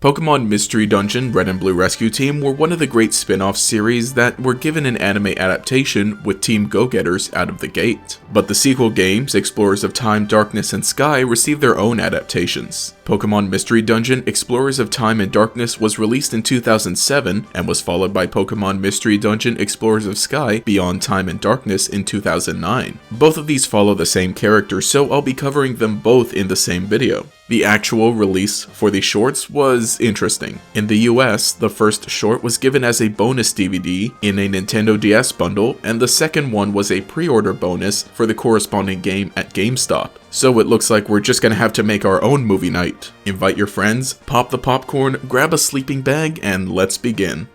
Pokémon Mystery Dungeon Red and Blue Rescue Team were one of the great spin-off series that were given an anime adaptation with Team Go-Getters out of the gate. But the sequel games, Explorers of Time, Darkness, and Sky, received their own adaptations. Pokémon Mystery Dungeon Explorers of Time and Darkness was released in 2007 and was followed by Pokémon Mystery Dungeon Explorers of Sky Beyond Time and Darkness in 2009. Both of these follow the same character, so I'll be covering them both in the same video. The actual release for the shorts was interesting. In the US, the first short was given as a bonus DVD in a Nintendo DS bundle, and the second one was a pre-order bonus for the corresponding game at GameStop. So it looks like we're just gonna have to make our own movie night. Invite your friends, pop the popcorn, grab a sleeping bag, and let's begin.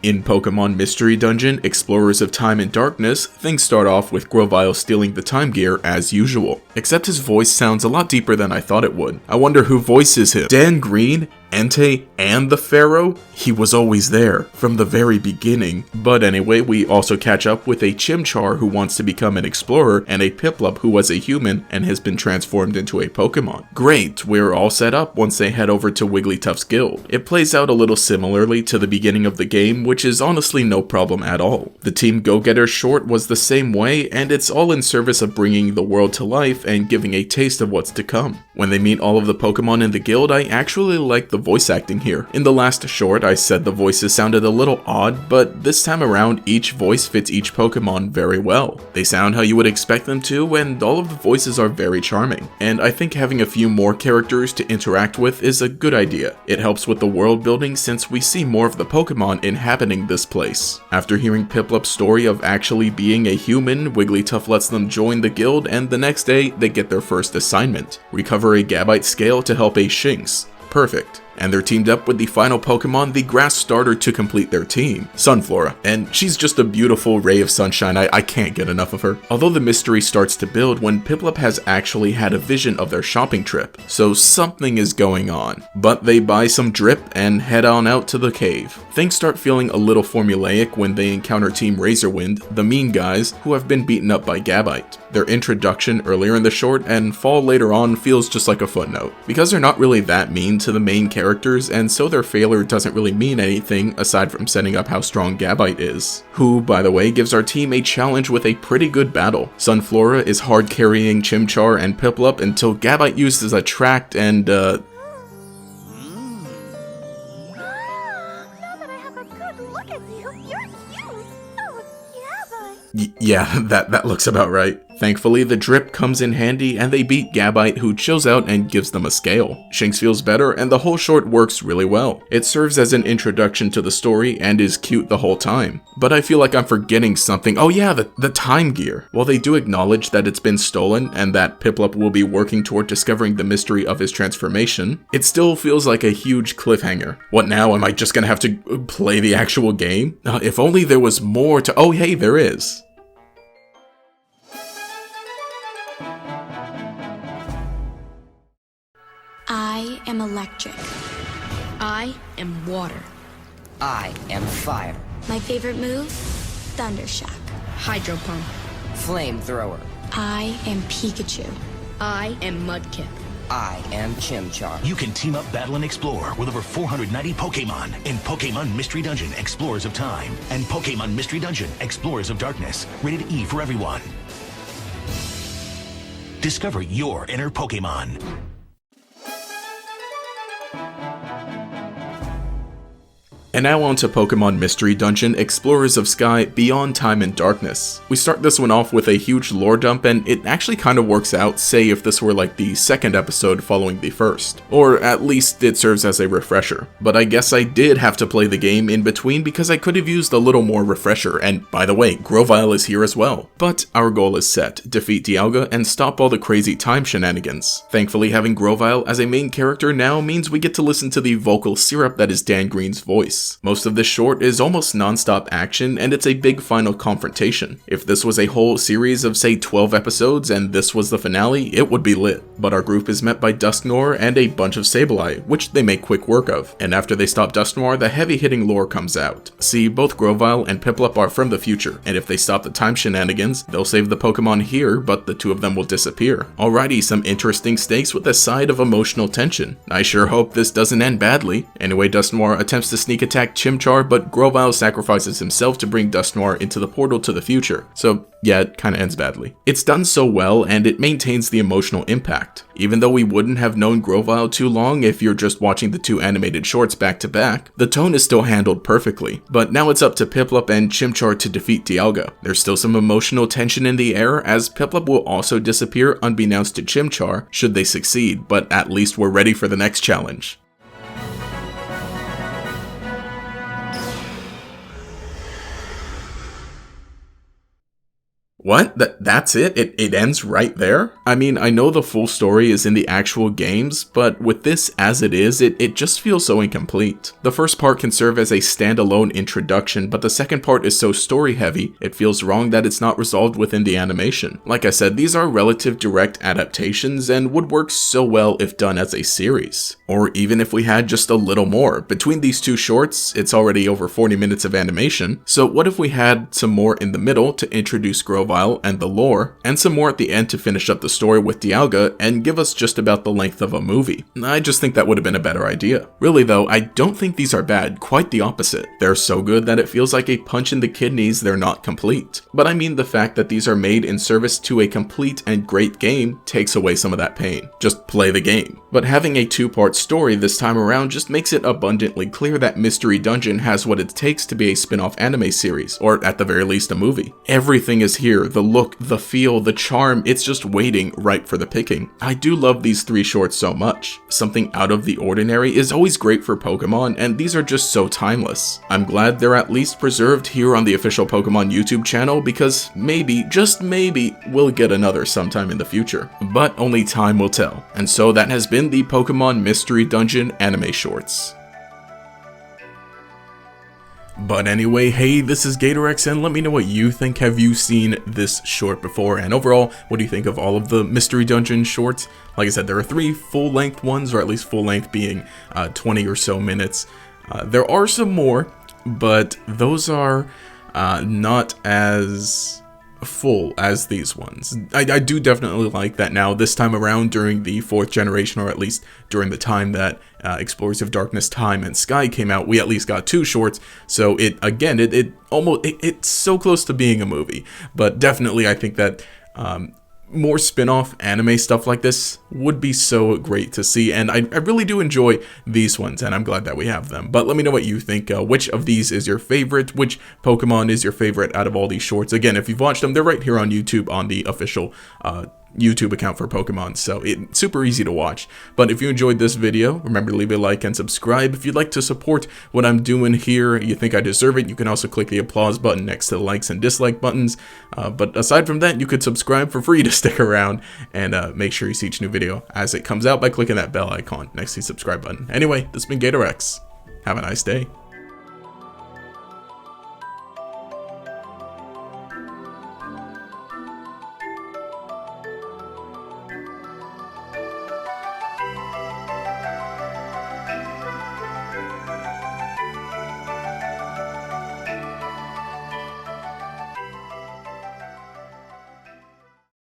In Pokémon Mystery Dungeon Explorers of Time and Darkness, things start off with Grovyle stealing the time gear as usual. Except his voice sounds a lot deeper than I thought it would. I wonder who voices him. Dan Green? Entei, and the Pharaoh? He was always there, from the very beginning. But anyway, we also catch up with a Chimchar who wants to become an explorer, and a Piplup who was a human and has been transformed into a Pokemon. Great, we're all set up once they head over to Wigglytuff's guild. It plays out a little similarly to the beginning of the game, which is honestly no problem at all. The Team Go-Getter short was the same way, and it's all in service of bringing the world to life and giving a taste of what's to come. When they meet all of the Pokemon in the guild, I actually like the voice acting here. In the last short, I said the voices sounded a little odd, but this time around, each voice fits each Pokemon very well. They sound how you would expect them to, and all of the voices are very charming. And I think having a few more characters to interact with is a good idea. It helps with the world building since we see more of the Pokemon inhabiting this place. After hearing Piplup's story of actually being a human, Wigglytuff lets them join the guild, and the next day, they get their first assignment. Recover a Gabite scale to help a Shinx. Perfect. And they're teamed up with the final Pokemon, the grass starter, to complete their team, Sunflora. And she's just a beautiful ray of sunshine. I can't get enough of her. Although the mystery starts to build when Piplup has actually had a vision of their shopping trip, so something is going on. But they buy some drip and head on out to the cave. Things start feeling a little formulaic when they encounter Team Razorwind, the mean guys, who have been beaten up by Gabite. Their introduction earlier in the short and fall later on feels just like a footnote. Because they're not really that mean to the main characters, and so their failure doesn't really mean anything aside from setting up how strong Gabite is. Who, by the way, gives our team a challenge with a pretty good battle. Sunflora is hard carrying Chimchar and Piplup until Gabite uses Attract and yeah, that looks about right. Thankfully, the drip comes in handy and they beat Gabite, who chills out and gives them a scale. Shinx feels better and the whole short works really well. It serves as an introduction to the story and is cute the whole time. But I feel like I'm forgetting something. Oh yeah, the time gear. While they do acknowledge that it's been stolen and that Piplup will be working toward discovering the mystery of his transformation, it still feels like a huge cliffhanger. What now? Am I just gonna have to play the actual game? If only there was more to— oh hey, there is. I am electric. I am water. I am fire. My favorite move? Thundershock. Hydro pump. Flamethrower. I am Pikachu. I am Mudkip. I am Chimchar. You can team up, battle, and explore with over 490 Pokémon in Pokémon Mystery Dungeon Explorers of Time and Pokémon Mystery Dungeon Explorers of Darkness, rated E for everyone. Discover your inner Pokémon. And now on to Pokémon Mystery Dungeon Explorers of Sky Beyond Time and Darkness. We start this one off with a huge lore dump, and it actually kind of works out, say if this were like the second episode following the first. Or at least it serves as a refresher. But I guess I did have to play the game in between because I could have used a little more refresher, and by the way, Grovyle is here as well. But our goal is set: defeat Dialga and stop all the crazy time shenanigans. Thankfully, having Grovyle as a main character now means we get to listen to the vocal syrup that is Dan Green's voice. voice. Most of this short is almost non-stop action, and it's a big final confrontation. If this was a whole series of say 12 episodes and this was the finale, it would be lit. But our group is met by Dusknoir and a bunch of Sableye, which they make quick work of. And after they stop Dusknoir, the heavy-hitting lore comes out. See, both Grovyle and Piplup are from the future, and if they stop the time shenanigans, they'll save the Pokemon here, but the two of them will disappear. Alrighty, some interesting stakes with a side of emotional tension. I sure hope this doesn't end badly. Anyway, Dusknoir attempts to sneak attack Chimchar, but Grovyle sacrifices himself to bring Dusknoir into the portal to the future. So yeah, it kinda ends badly. It's done so well, and it maintains the emotional impact. Even though we wouldn't have known Grovyle too long if you're just watching the two animated shorts back to back, the tone is still handled perfectly. But now it's up to Piplup and Chimchar to defeat Dialga. There's still some emotional tension in the air, as Piplup will also disappear unbeknownst to Chimchar should they succeed, but at least we're ready for the next challenge. What? That's it? It ends right there? I mean, I know the full story is in the actual games, but with this as it is, it just feels so incomplete. The first part can serve as a standalone introduction, but the second part is so story heavy, it feels wrong that it's not resolved within the animation. Like I said, these are relative direct adaptations and would work so well if done as a series. Or even if we had just a little more. Between these two shorts, it's already over 40 minutes of animation, so what if we had some more in the middle to introduce Grovyle and the lore, and some more at the end to finish up the story with Dialga and give us just about the length of a movie. I just think that would have been a better idea. Really though, I don't think these are bad, quite the opposite. They're so good that it feels like a punch in the kidneys they're not complete. But I mean the fact that these are made in service to a complete and great game takes away some of that pain. Just play the game. But having a two-part story this time around just makes it abundantly clear that Mystery Dungeon has what it takes to be a spin-off anime series, or at the very least a movie. Everything is here. The look, the feel, the charm, it's just waiting ripe for the picking. I do love these three shorts so much. Something out of the ordinary is always great for Pokemon, and these are just so timeless. I'm glad they're at least preserved here on the official Pokemon YouTube channel, because maybe, just maybe, we'll get another sometime in the future. But only time will tell. And so that has been the Pokemon Mystery Dungeon anime shorts. But anyway, hey, this is GatorX, and let me know what you think. Have you seen this short before? And overall, what do you think of all of the Mystery Dungeon shorts? Like I said, there are 3 full-length ones, or at least full-length being 20 or so minutes. There are some more, but those are not as full as these ones. I do definitely like that now, this time around during the 4th generation, or at least during the time that Explorers of Darkness Time and Sky came out, we at least got 2 shorts, so it's so close to being a movie. But definitely I think that more spin-off anime stuff like this would be so great to see, and I really do enjoy these ones, and I'm glad that we have them. But let me know what you think. Which of these is your favorite? Which Pokemon is your favorite out of all these shorts? Again, if you've watched them, they're right here on YouTube on the official YouTube account for Pokemon, so it's super easy to watch. But if you enjoyed this video, remember to leave a like and subscribe. If you'd like to support what I'm doing here, you think I deserve it, you can also click the applause button next to the likes and dislike buttons. But aside from that, you could subscribe for free to stick around, and make sure you see each new video as it comes out by clicking that bell icon next to the subscribe button. Anyway, this has been GatorX. Have a nice day.